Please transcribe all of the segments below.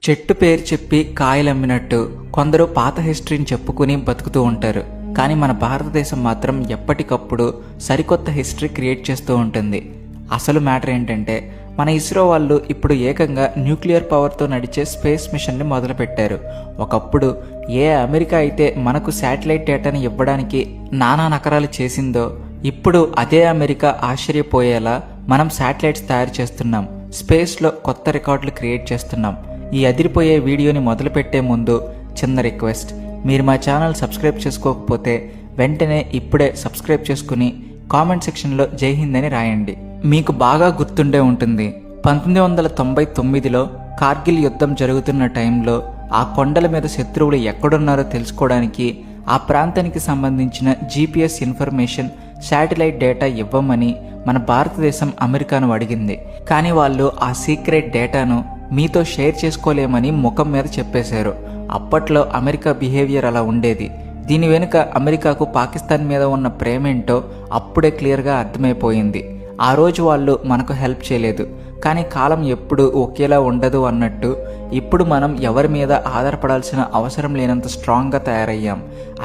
చెట్టు పేరు చెప్పి కాయలమ్మినట్టు కొందరు పాత హిస్టరీని చెప్పుకుని బతుకుతూ ఉంటారు. కానీ మన భారతదేశం మాత్రం ఎప్పటికప్పుడు సరికొత్త హిస్టరీ క్రియేట్ చేస్తూ ఉంటుంది. అసలు మ్యాటర్ ఏంటంటే మన ఇస్రో వాళ్ళు ఇప్పుడు ఏకంగా న్యూక్లియర్ పవర్తో నడిచే స్పేస్ మిషన్ని మొదలుపెట్టారు. ఒకప్పుడు ఏ అమెరికా అయితే మనకు శాటిలైట్ డేటాని ఇవ్వడానికి నానా నకరాలు చేసిందో, ఇప్పుడు అదే అమెరికా ఆశ్చర్యపోయేలా మనం శాటిలైట్స్ తయారు చేస్తున్నాం. స్పేస్లో కొత్త రికార్డులు క్రియేట్ చేస్తున్నాం. ఈ అదిరిపోయే వీడియోని మొదలుపెట్టే ముందు చిన్న రిక్వెస్ట్, మీరు మా ఛానల్ సబ్స్క్రైబ్ చేసుకోకపోతే వెంటనే ఇప్పుడే సబ్స్క్రైబ్ చేసుకుని కామెంట్ సెక్షన్లో జై హింద్ అని రాయండి. మీకు బాగా గుర్తుండే ఉంటుంది, 1999లో కార్గిల్ యుద్ధం జరుగుతున్న టైంలో ఆ కొండల మీద శత్రువులు ఎక్కడున్నారో తెలుసుకోవడానికి ఆ ప్రాంతానికి సంబంధించిన GPS ఇన్ఫర్మేషన్, శాటిలైట్ డేటా ఇవ్వమని మన భారతదేశం అమెరికాను అడిగింది. కానీ వాళ్ళు ఆ సీక్రెట్ డేటాను మీతో షేర్ చేసుకోలేమని ముఖం మీద చెప్పేశారు. అప్పట్లో అమెరికా బిహేవియర్ అలా ఉండేది. దీని వెనుక అమెరికాకు పాకిస్తాన్ మీద ఉన్న ప్రేమేంటో అప్పుడే క్లియర్గా అర్థమైపోయింది. ఆ రోజు వాళ్ళు మనకు హెల్ప్ చేయలేదు, కానీ కాలం ఎప్పుడు ఒకేలా ఉండదు అన్నట్టు ఇప్పుడు మనం ఎవరి మీద ఆధారపడాల్సిన అవసరం లేనంత స్ట్రాంగ్గా తయారయ్యాం.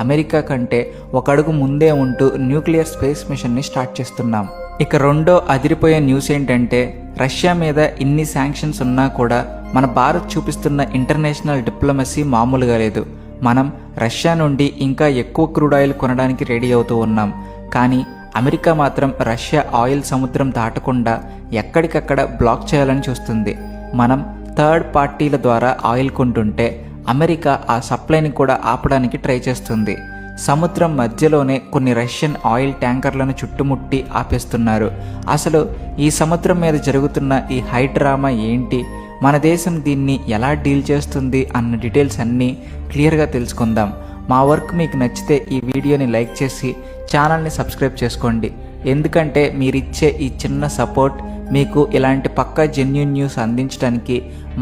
అమెరికా కంటే ఒక అడుగు ముందే ఉంటూ న్యూక్లియర్ స్పేస్ మిషన్ని స్టార్ట్ చేస్తున్నాం. ఇక రెండో అదిరిపోయే న్యూస్ ఏంటంటే, రష్యా మీద ఇన్ని శాంక్షన్స్ ఉన్నా కూడా మన భారత్ చూపిస్తున్న ఇంటర్నేషనల్ డిప్లొమసీ మామూలుగా లేదు. మనం రష్యా నుండి ఇంకా ఎక్కువ క్రూడ్ ఆయిల్ కొనడానికి రెడీ అవుతూ ఉన్నాం. కానీ అమెరికా మాత్రం రష్యా ఆయిల్ సముద్రం దాటకుండా ఎక్కడికక్కడ బ్లాక్ చేయాలని చూస్తుంది. మనం థర్డ్ పార్టీల ద్వారా ఆయిల్ కొంటుంటే అమెరికా ఆ సప్లైని కూడా ఆపడానికి ట్రై చేస్తుంది. సముద్రం మధ్యలోనే కొన్ని రష్యన్ ఆయిల్ ట్యాంకర్లను చుట్టుముట్టి ఆపేస్తున్నారు. అసలు ఈ సముద్రం మీద జరుగుతున్న ఈ హై డ్రామా ఏంటి, మన దేశం దీన్ని ఎలా డీల్ చేస్తుంది అన్న డీటెయిల్స్ అన్నీ క్లియర్గా తెలుసుకుందాం. మా వర్క్ మీకు నచ్చితే ఈ వీడియోని లైక్ చేసి ఛానల్ని సబ్స్క్రైబ్ చేసుకోండి. ఎందుకంటే మీరిచ్చే ఈ చిన్న సపోర్ట్ మీకు ఇలాంటి పక్కా జెన్యూన్ న్యూస్ అందించడానికి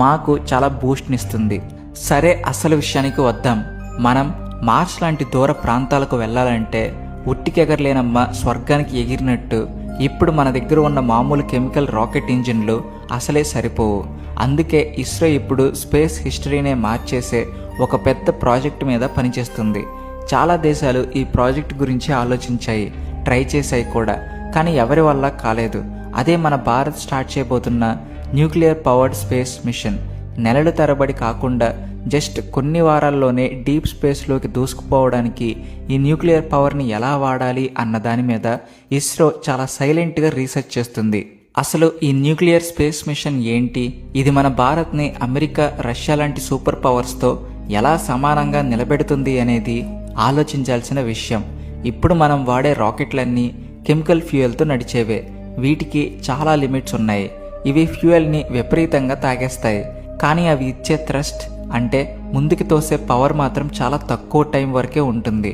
మాకు చాలా బూస్ట్నిస్తుంది. సరే, అసలు విషయానికి వద్దాం. మనం మార్స్ లాంటి దూర ప్రాంతాలకు వెళ్ళాలంటే ఉట్టికెగరలేనమ్మ స్వర్గానికి ఎగిరినట్టు ఇప్పుడు మన దగ్గర ఉన్న మామూలు కెమికల్ రాకెట్ ఇంజిన్లు అసలే సరిపోవు. అందుకే ఇస్రో ఇప్పుడు స్పేస్ హిస్టరీనే మార్చేసే ఒక పెద్ద ప్రాజెక్ట్ మీద పనిచేస్తుంది. చాలా దేశాలు ఈ ప్రాజెక్ట్ గురించి ఆలోచించాయి, ట్రై చేశాయి కూడా, కానీ ఎవరి వల్ల కాలేదు. అదే మన భారత్ స్టార్ట్ చేయబోతున్న న్యూక్లియర్ పవర్డ్ స్పేస్ మిషన్. నెలల తరబడి కాకుండా జస్ట్ కొన్ని వారాల్లోనే డీప్ స్పేస్లోకి దూసుకుపోవడానికి ఈ న్యూక్లియర్ పవర్ని ఎలా వాడాలి అన్న దాని మీద ఇస్రో చాలా సైలెంట్గా రీసెర్చ్ చేస్తుంది. అసలు ఈ న్యూక్లియర్ స్పేస్ మిషన్ ఏంటి, ఇది మన భారత్ని అమెరికా, రష్యా లాంటి సూపర్ పవర్స్తో ఎలా సమానంగా నిలబెడుతుంది అనేది ఆలోచించాల్సిన విషయం. ఇప్పుడు మనం వాడే రాకెట్లన్నీ కెమికల్ ఫ్యూయల్తో నడిచేవే. వీటికి చాలా లిమిట్స్ ఉన్నాయి. ఇవి ఫ్యూయల్ని విపరీతంగా తాగేస్తాయి, కానీ అవి ఇచ్చే థ్రస్ట్ అంటే ముందుకు తోసే పవర్ మాత్రం చాలా తక్కువ టైం వరకే ఉంటుంది.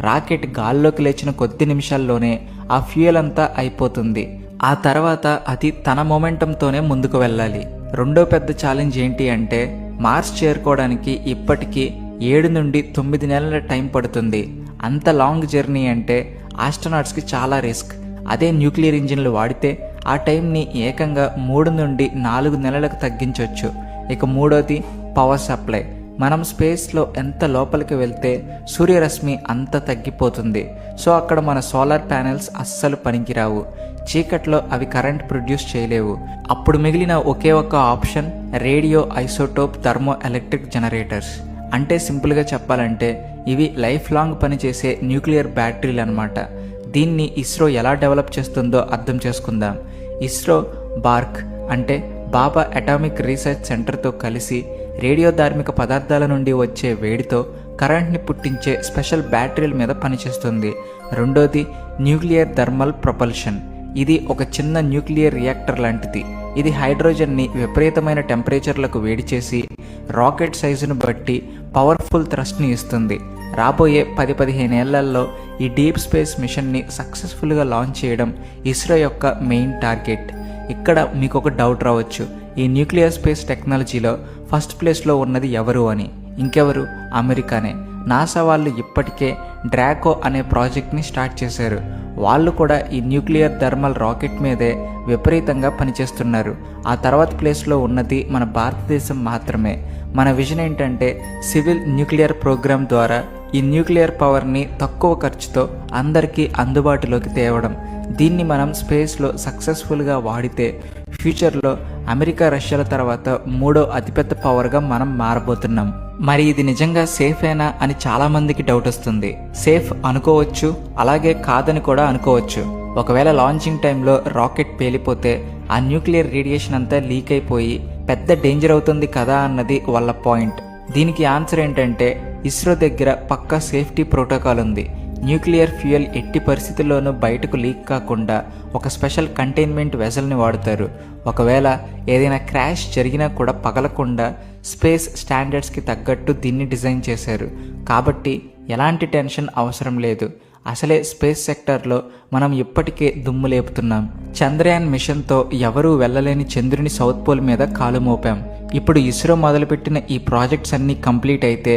రాకెట్ గాల్లోకి లేచిన కొద్ది నిమిషాల్లోనే ఆ ఫ్యూయల్ అంతా అయిపోతుంది. ఆ తర్వాత అది తన మొమెంటంతోనే ముందుకు వెళ్ళాలి. రెండో పెద్ద ఛాలెంజ్ ఏంటి అంటే, మార్స్ చేరుకోవడానికి ఇప్పటికీ 7 నుండి 9 నెలల టైం పడుతుంది. అంత లాంగ్ జర్నీ అంటే ఆస్ట్రోనాట్స్కి చాలా రిస్క్. అదే న్యూక్లియర్ ఇంజిన్లు వాడితే ఆ టైంని ఏకంగా 3 నుండి 4 నెలలకు తగ్గించవచ్చు. ఇక మూడోది పవర్ సప్లై. మనం స్పేస్లో ఎంత లోపలికి వెళ్తే సూర్యరశ్మి అంత తగ్గిపోతుంది. సో అక్కడ మన సోలార్ ప్యానెల్స్ అస్సలు పనికిరావు. చీకట్లో అవి కరెంట్ ప్రొడ్యూస్ చేయలేవు. అప్పుడు మిగిలిన ఒకే ఒక్క option radio isotope thermo electric generators. అంటే సింపుల్గా చెప్పాలంటే ఇవి లైఫ్ లాంగ్ పనిచేసే న్యూక్లియర్ బ్యాటరీలు అన్నమాట. దీన్ని ఇస్రో ఎలా డెవలప్ చేస్తుందో అర్థం చేసుకుందాం. ఇస్రో బార్క్ అంటే బాబా అటామిక్ రీసెర్చ్ సెంటర్తో కలిసి రేడియోధార్మిక పదార్థాల నుండి వచ్చే వేడితో కరెంట్ని పుట్టించే స్పెషల్ బ్యాటరీల మీద పనిచేస్తుంది. రెండోది న్యూక్లియర్ థర్మల్ ప్రొపల్షన్. ఇది ఒక చిన్న న్యూక్లియర్ రియాక్టర్ లాంటిది. ఇది హైడ్రోజన్ని విపరీతమైన టెంపరేచర్లకు వేడి చేసి రాకెట్ సైజును బట్టి పవర్ఫుల్ థ్రస్ట్ని ఇస్తుంది. రాబోయే 10-15 ఏళ్లలో ఈ డీప్ స్పేస్ మిషన్ని సక్సెస్ఫుల్గా లాంచ్ చేయడం ఇస్రో యొక్క మెయిన్ టార్గెట్. ఇక్కడ మీకు ఒక డౌట్ రావచ్చు, ఈ న్యూక్లియర్ స్పేస్ టెక్నాలజీలో ఫస్ట్ ప్లేస్లో ఉన్నది ఎవరు అని. ఇంకెవరు, అమెరికానే. నాసా వాళ్ళు ఇప్పటికే డ్రాకో అనే ప్రాజెక్ట్ని స్టార్ట్ చేశారు. వాళ్ళు కూడా ఈ న్యూక్లియర్ థర్మల్ రాకెట్ మీదే విపరీతంగా పనిచేస్తున్నారు. ఆ తర్వాత ప్లేస్లో ఉన్నది మన భారతదేశం మాత్రమే. మన విజన్ ఏంటంటే సివిల్ న్యూక్లియర్ ప్రోగ్రామ్ ద్వారా ఈ న్యూక్లియర్ పవర్ని తక్కువ ఖర్చుతో అందరికీ అందుబాటులోకి తేవడం. దీన్ని మనం స్పేస్లో సక్సెస్ఫుల్గా వాడితే ఫ్యూచర్లో అమెరికా, రష్యాల తర్వాత మూడో అతిపెద్ద పవర్గా మనం మారబోతున్నాం. మరి ఇది నిజంగా సేఫేనా అని చాలామందికి డౌట్ వస్తుంది. సేఫ్ అనుకోవచ్చు, అలాగే కాదని కూడా అనుకోవచ్చు. ఒకవేళ లాంచింగ్ టైంలో రాకెట్ పేలిపోతే ఆ న్యూక్లియర్ రేడియేషన్ అంతా లీక్ అయిపోయి పెద్ద డేంజర్ అవుతుంది కదా అన్నది వాళ్ళ పాయింట్. దీనికి ఆన్సర్ ఏంటంటే ఇస్రో దగ్గర పక్కా సేఫ్టీ ప్రోటోకాల్ ఉంది. న్యూక్లియర్ ఫ్యూయల్ ఎట్టి పరిస్థితుల్లోనూ బయటకు లీక్ కాకుండా ఒక స్పెషల్ కంటైన్మెంట్ వెసల్ని వాడతారు. ఒకవేళ ఏదైనా క్రాష్ జరిగినా కూడా పగలకుండా స్పేస్ స్టాండర్డ్స్కి తగ్గట్టు దీన్ని డిజైన్ చేశారు. కాబట్టి ఎలాంటి టెన్షన్ అవసరం లేదు. అసలే స్పేస్ సెక్టర్లో మనం ఇప్పటికే దుమ్ము లేపుతున్నాం. చంద్రయాన్ మిషన్తో ఎవరూ వెళ్ళలేని చంద్రుని సౌత్ పోల్ మీద కాలు మోపాం. ఇప్పుడు ఇస్రో మొదలుపెట్టిన ఈ ప్రాజెక్ట్స్ అన్నీ కంప్లీట్ అయితే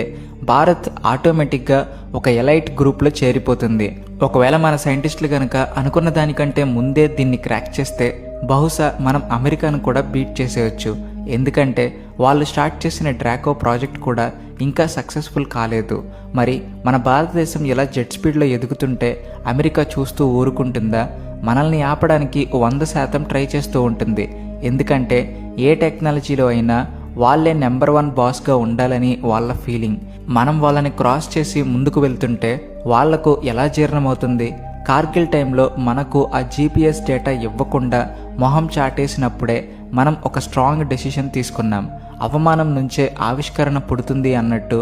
భారత్ ఆటోమేటిక్గా ఒక ఎలైట్ గ్రూప్లో చేరిపోతుంది. ఒకవేళ మన సైంటిస్టులు కనుక అనుకున్న దానికంటే ముందే దీన్ని క్రాక్ చేస్తే బహుశా మనం అమెరికాను కూడా బీట్ చేసేయచ్చు. ఎందుకంటే వాళ్ళు స్టార్ట్ చేసిన డ్రాకో ప్రాజెక్ట్ కూడా ఇంకా సక్సెస్ఫుల్ కాలేదు. మరి మన భారతదేశం ఇలా జెట్ స్పీడ్లో ఎదుగుతుంటే అమెరికా చూస్తూ ఊరుకుంటుందా? మనల్ని ఆపడానికి 100% ట్రై చేస్తూ ఉంటుంది. ఎందుకంటే ఏ టెక్నాలజీలో అయినా వాళ్ళే నెంబర్ 1 బాస్గా ఉండాలని వాళ్ళ ఫీలింగ్. మనం వాళ్ళని క్రాస్ చేసి ముందుకు వెళ్తుంటే వాళ్లకు ఎలా జీర్ణమవుతుంది? కార్గిల్ టైంలో మనకు ఆ జీపీఎస్ డేటా ఇవ్వకుండా మొహం చాటేసినప్పుడే మనం ఒక స్ట్రాంగ్ డెసిషన్ తీసుకున్నాం. అవమానం నుంచే ఆవిష్కరణ పుడుతుంది అన్నట్టు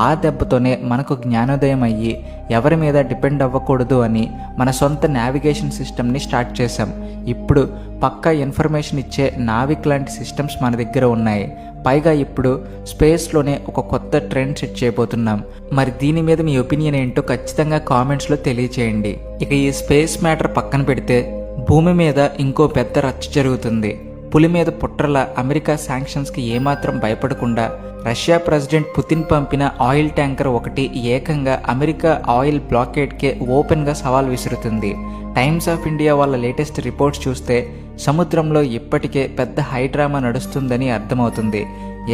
ఆ దెబ్బతోనే మనకు జ్ఞానోదయం అయ్యి ఎవరి మీద డిపెండ్ అవ్వకూడదు అని మన సొంత నావిగేషన్ సిస్టమ్ని స్టార్ట్ చేశాం. ఇప్పుడు పక్కా ఇన్ఫర్మేషన్ ఇచ్చే నావిక్ లాంటి సిస్టమ్స్ మన దగ్గర ఉన్నాయి. పైగా ఇప్పుడు స్పేస్లోనే ఒక కొత్త ట్రెండ్ సెట్ చేయబోతున్నాం. మరి దీని మీద మీ ఒపీనియన్ ఏంటో ఖచ్చితంగా కామెంట్స్లో తెలియచేయండి. ఇక ఈ స్పేస్ మ్యాటర్ పక్కన పెడితే భూమి మీద ఇంకో పెద్ద రచ్చ జరుగుతుంది. పులి మీద పుట్రల అమెరికా శాంక్షన్స్కి ఏమాత్రం భయపడకుండా రష్యా ప్రెసిడెంట్ పుతిన్ పంపిన ఆయిల్ ట్యాంకర్ ఒకటి ఏకంగా అమెరికా ఆయిల్ బ్లాకేడ్కే ఓపెన్గా సవాల్ విసురుతుంది. టైమ్స్ ఆఫ్ ఇండియా వాళ్ళ లేటెస్ట్ రిపోర్ట్స్ చూస్తే సముద్రంలో ఇప్పటికే పెద్ద హైడ్రామా నడుస్తుందని అర్థమవుతుంది.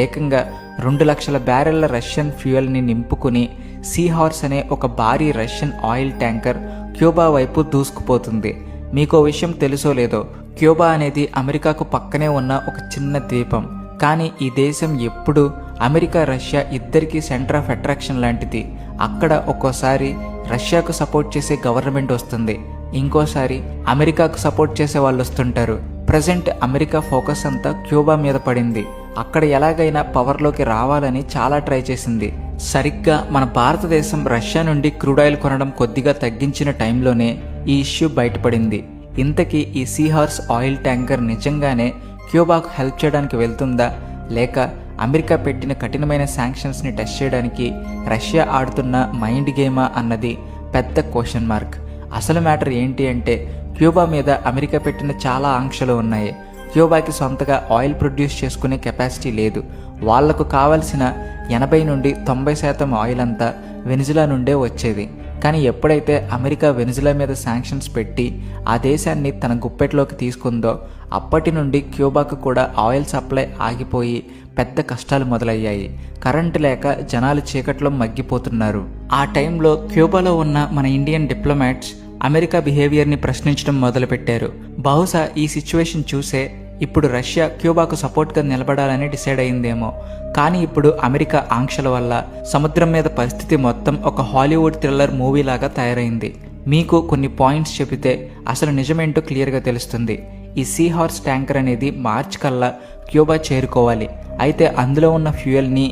ఏకంగా 2 లక్షల బ్యారెళ్ల రష్యన్ ఫ్యూయల్ని నింపుకుని సీ హార్స్ అనే ఒక భారీ రష్యన్ ఆయిల్ ట్యాంకర్ క్యూబా వైపు దూసుకుపోతుంది. మీకో విషయం తెలుసో లేదో, క్యూబా అనేది అమెరికాకు పక్కనే ఉన్న ఒక చిన్న ద్వీపం. కానీ ఈ దేశం ఎప్పుడు అమెరికా, రష్యా ఇద్దరికీ సెంటర్ ఆఫ్ అట్రాక్షన్ లాంటిది. అక్కడ ఒక్కోసారి రష్యాకు సపోర్ట్ చేసే గవర్నమెంట్ వస్తుంది, ఇంకోసారి అమెరికాకు సపోర్ట్ చేసే వాళ్ళు వస్తుంటారు. ప్రజెంట్ అమెరికా ఫోకస్ అంతా క్యూబా మీద పడింది. అక్కడ ఎలాగైనా పవర్లోకి రావాలని చాలా ట్రై చేసింది. సరిగ్గా మన భారతదేశం రష్యా నుండి క్రూడ్ ఆయిల్ కొనడం కొద్దిగా తగ్గించిన టైంలోనే ఈ ఇష్యూ బయటపడింది. ఇంతకీ ఈ సీ హార్స్ ఆయిల్ ట్యాంకర్ నిజంగానే క్యూబాకు హెల్ప్ చేయడానికి వెళ్తుందా, లేక అమెరికా పెట్టిన కఠినమైన శాంక్షన్స్ని టెస్ట్ చేయడానికి రష్యా ఆడుతున్న మైండ్ గేమా అన్నది పెద్ద క్వశ్చన్ మార్క్. అసలు మ్యాటర్ ఏంటి అంటే క్యూబా మీద అమెరికా పెట్టిన చాలా ఆంక్షలు ఉన్నాయి. క్యూబాకి సొంతగా ఆయిల్ ప్రొడ్యూస్ చేసుకునే కెపాసిటీ లేదు. వాళ్లకు కావలసిన 80 నుండి 90% ఆయిల్ అంతా వెనిజులా నుండే వచ్చేది. కానీ ఎప్పుడైతే అమెరికా వెనిజులా మీద శాంక్షన్స్ పెట్టి ఆ దేశాన్ని తన గుప్పెట్లోకి తీసుకుందో అప్పటి నుండి క్యూబాకు కూడా ఆయిల్ సప్లై ఆగిపోయి పెద్ద కష్టాలు మొదలయ్యాయి. కరెంటు లేక జనాలు చీకట్లో మగ్గిపోతున్నారు. ఆ టైంలో క్యూబాలో ఉన్న మన ఇండియన్ డిప్లొమాట్స్ అమెరికా బిహేవియర్ని ప్రశ్నించడం మొదలుపెట్టారు. బహుశా ఈ సిచ్యువేషన్ చూసే ఇప్పుడు రష్యా క్యూబాకు సపోర్ట్గా నిలబడాలని డిసైడ్ అయిందేమో. కానీ ఇప్పుడు అమెరికా ఆంక్షల వల్ల సముద్రం మీద పరిస్థితి మొత్తం ఒక హాలీవుడ్ థ్రిల్లర్ మూవీ లాగా తయారైంది. మీకు కొన్ని పాయింట్స్ చెబితే అసలు నిజమేంటో క్లియర్గా తెలుస్తుంది. ఈ సీ హార్స్ ట్యాంకర్ అనేది మార్చ్ కల్లా క్యూబా చేరుకోవాలి. అయితే అందులో ఉన్న ఫ్యూయల్ని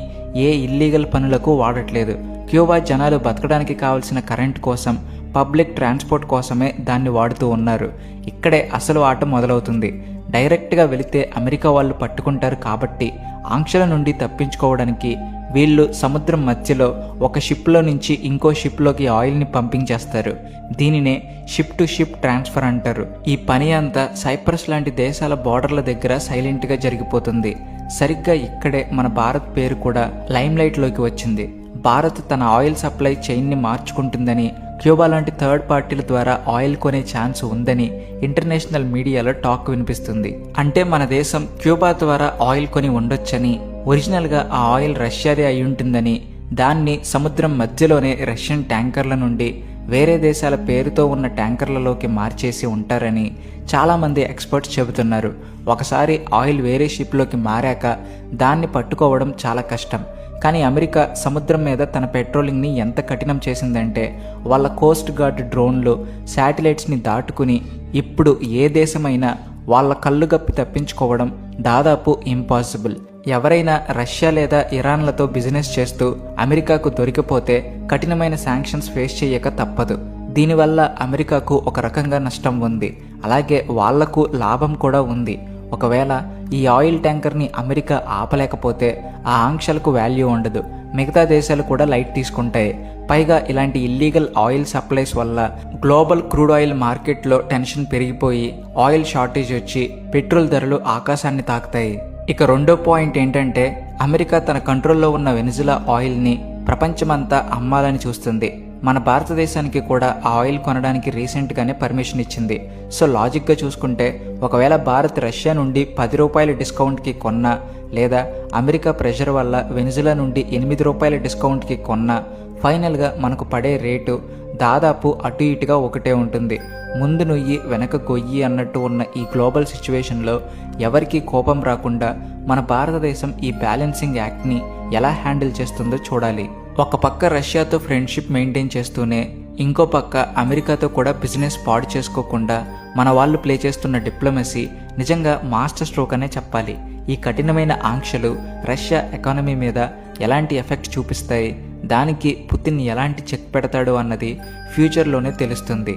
ఏ ఇల్లీగల్ పనులకు వాడట్లేదు. క్యూబా జనాలు బతకడానికి కావాల్సిన కరెంట్ కోసం, పబ్లిక్ ట్రాన్స్పోర్ట్ కోసమే దాన్ని వాడుతూ ఉన్నారు. ఇక్కడే అసలు ఆట మొదలవుతుంది. డైరెక్ట్గా వెళితే అమెరికా వాళ్ళు పట్టుకుంటారు. కాబట్టి ఆంక్షల నుండి తప్పించుకోవడానికి వీళ్ళు సముద్రం మధ్యలో ఒక షిప్లో నుంచి ఇంకో షిప్లోకి ఆయిల్ని పంపింగ్ చేస్తారు. దీనినే షిప్ టు షిప్ ట్రాన్స్ఫర్ అంటారు. ఈ పని అంతా సైప్రస్ లాంటి దేశాల బోర్డర్ల దగ్గర సైలెంట్గా జరిగిపోతుంది. సరిగ్గా ఇక్కడే మన భారత్ పేరు కూడా లైమ్ లైట్లోకి వచ్చింది. భారత్ తన ఆయిల్ సప్లై చైన్ని మార్చుకుంటుందని, క్యూబా లాంటి థర్డ్ పార్టీల ద్వారా ఆయిల్ కొనే ఛాన్స్ ఉందని ఇంటర్నేషనల్ మీడియాలో టాక్ వినిపిస్తుంది. అంటే మన దేశం క్యూబా ద్వారా ఆయిల్ కొని ఉండొచ్చని, ఒరిజినల్గా ఆ ఆయిల్ రష్యాదే అయి ఉంటుందని, దాన్ని సముద్రం మధ్యలోనే రష్యన్ ట్యాంకర్ల నుండి వేరే దేశాల పేరుతో ఉన్న ట్యాంకర్లలోకి మార్చేసి ఉంటారని చాలామంది ఎక్స్పర్ట్స్ చెబుతున్నారు. ఒకసారి ఆయిల్ వేరే షిప్లోకి మారాక దాన్ని పట్టుకోవడం చాలా కష్టం. కానీ అమెరికా సముద్రం మీద తన పెట్రోలింగ్ని ఎంత కఠినం చేసిందంటే వాళ్ళ కోస్ట్ గార్డ్ డ్రోన్లు, శాటిలైట్స్ని దాటుకుని ఇప్పుడు ఏ దేశమైనా వాళ్ళ కళ్ళు గప్పి తప్పించుకోవడం దాదాపు ఇంపాసిబుల్. ఎవరైనా రష్యా లేదా ఇరాన్లతో బిజినెస్ చేస్తూ అమెరికాకు దొరికిపోతే కఠినమైన శాంక్షన్స్ ఫేస్ చేయక తప్పదు. దీనివల్ల అమెరికాకు ఒక రకంగా నష్టం ఉంది, అలాగే వాళ్లకు లాభం కూడా ఉంది. ఒకవేళ ఈ ఆయిల్ ట్యాంకర్ని అమెరికా ఆపలేకపోతే ఆ ఆంక్షలకు వాల్యూ ఉండదు, మిగతా దేశాలు కూడా లైట్ తీసుకుంటాయి. పైగా ఇలాంటి ఇల్లీగల్ ఆయిల్ సప్లైస్ వల్ల గ్లోబల్ క్రూడ్ ఆయిల్ మార్కెట్లో టెన్షన్ పెరిగిపోయి ఆయిల్ షార్టేజ్ వచ్చి పెట్రోల్ ధరలు ఆకాశాన్ని తాకుతాయి. ఇక రెండో పాయింట్ ఏంటంటే అమెరికా తన కంట్రోల్లో ఉన్న వెనిజులా ఆయిల్ని ప్రపంచమంతా అమ్మాలని చూస్తుంది. మన భారతదేశానికి కూడా ఆ ఆయిల్ కొనడానికి రీసెంట్గానే పర్మిషన్ ఇచ్చింది. సో లాజిక్గా చూసుకుంటే ఒకవేళ భారత్ రష్యా నుండి 10 రూపాయల డిస్కౌంట్కి కొన్నా, లేదా అమెరికా ప్రెషర్ వల్ల వెనిజులా నుండి 8 రూపాయల డిస్కౌంట్కి కొన్నా, ఫైనల్గా మనకు పడే రేటు దాదాపు అటు ఇటుగా ఒకటే ఉంటుంది. ముందు నుయ్యి వెనక గొయ్యి అన్నట్టు ఉన్న ఈ గ్లోబల్ సిచ్యువేషన్లో ఎవరికీ కోపం రాకుండా మన భారతదేశం ఈ బ్యాలెన్సింగ్ యాక్ట్ని ఎలా హ్యాండిల్ చేస్తుందో చూడాలి. ఒక పక్క రష్యాతో ఫ్రెండ్షిప్ మెయింటైన్ చేస్తూనే ఇంకో పక్క అమెరికాతో కూడా బిజినెస్ పాడు చేసుకోకుండా మన వాళ్ళు ప్లే చేస్తున్న డిప్లొమసీ నిజంగా మాస్టర్ స్ట్రోక్ అనే చెప్పాలి. ఈ కఠినమైన ఆంక్షలు రష్యా ఎకానమీ మీద ఎలాంటి ఎఫెక్ట్ చూపిస్తాయి, దానికి పుతిన్ ఎలాంటి చెక్ పెడతాడు అన్నది ఫ్యూచర్లోనే తెలుస్తుంది.